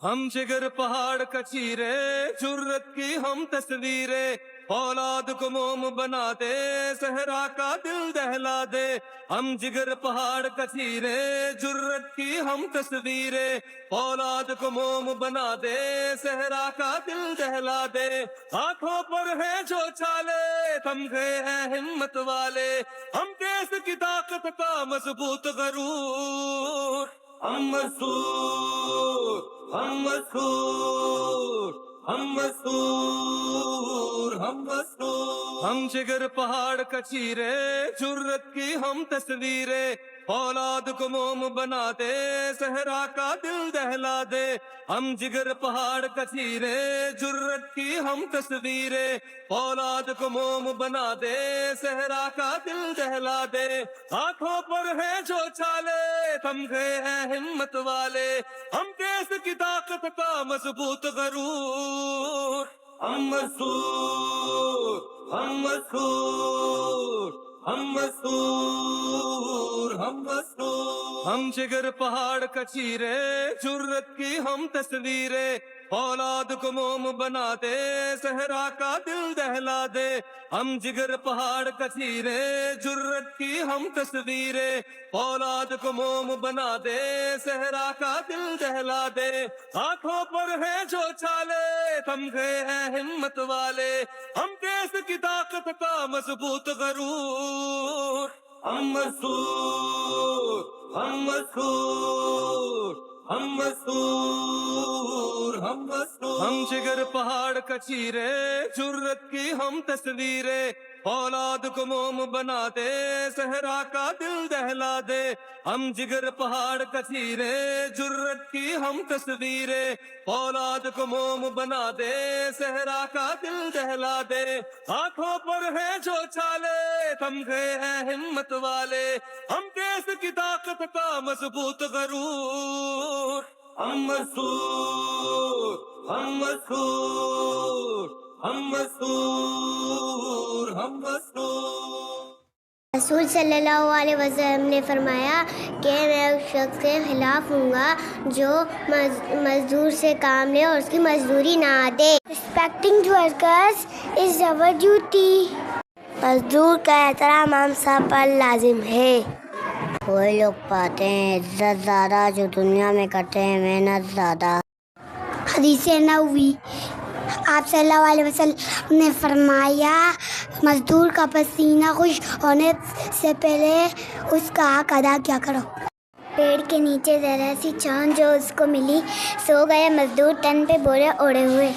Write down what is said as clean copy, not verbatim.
ہم جگر پہاڑ کچیرے جرت کی ہم تصویریں، اولاد کو موم بنا دے صحرا کا دل دہلا دے. ہم جگر پہاڑ کچیرے جرت کی ہم تصویریں، اولاد کو موم بنا دے صحرا کا دل دہلا دے. ہاتھوں پر ہے جو چالے تھم گئے ہیں ہمت والے، ہم دیس کی طاقت کا مضبوط غرور. ہم مسور ہم مسور ہم مسور ہم مسور. ہم جگر پہاڑ کچیرے جرت کی ہم تصویریں، اولاد کو موم بنا دے صحرا کا دل دہلا دے. ہم جگر پہاڑ کچیرے جرت کی ہم تصویریں، اولاد کو موم بنا دے صحرا کا دل دہلا دے. ہاتھوں پر ہے جو چالے تھم گئے ہیں ہمت والے، ہم دیس کی طاقت کا مضبوط غرور. ہم مسور ہم مسور ہم مسور ہم مسور. ہم جگر پہاڑ کچیرے جرت کی ہم تصویریں، اولاد کو موم بنا دے صحرا کا دل دہلا دے. ہم جگر پہاڑ کچیرے جرت کی ہم تصویریں، اولاد کو موم بنا دے صحرا کا دل دہلا دے. ہاتھوں پر ہے جو چالے تھم گئے ہیں ہمت والے، ہم دیس کی طاقت کا مضبوط غرور. ہم مسور ہم مسور ہم مسور ہم مسور. ہم جگر پہاڑ کچیرے جرت کی ہم تصویریں، اولاد کو موم بنا دے صحرا کا دل دہلا دے. ہم جگر پہاڑ کچیرے جرت کی ہم تصویریں، اولاد کو موم بنا دے صحرا کا دل دہلا دے. ہاتھوں پر ہے جو چالے تھم گئے ہیں ہمت والے، ہم دیس کی طاقت کا مضبوط غرور. ہم مسور ہم مسور ہم مسور ہم مسور. رسول صلی اللہ علیہ وسلم نے فرمایا کہ میں اس شخص کے خلاف ہوں گا جو مزدور سے کام لے اور اس کی مزدوری نہ دے. Respecting workers is our duty. مزدور کا احترام ہم سب پر لازم ہے. وہی لوگ پاتے ہیں عزت زیادہ جو دنیا میں کرتے ہیں محنت زیادہ. حدیث نبوی آپ صلی اللہ علیہ وسلم نے فرمایا مزدور کا پسینہ خشک ہونے سے پہلے اس کا حق ادا کیا کرو. پیڑ کے نیچے ذرا سی چھاؤں جو اس کو ملی، سو گئے مزدور تن پہ بورے اوڑے ہوئے.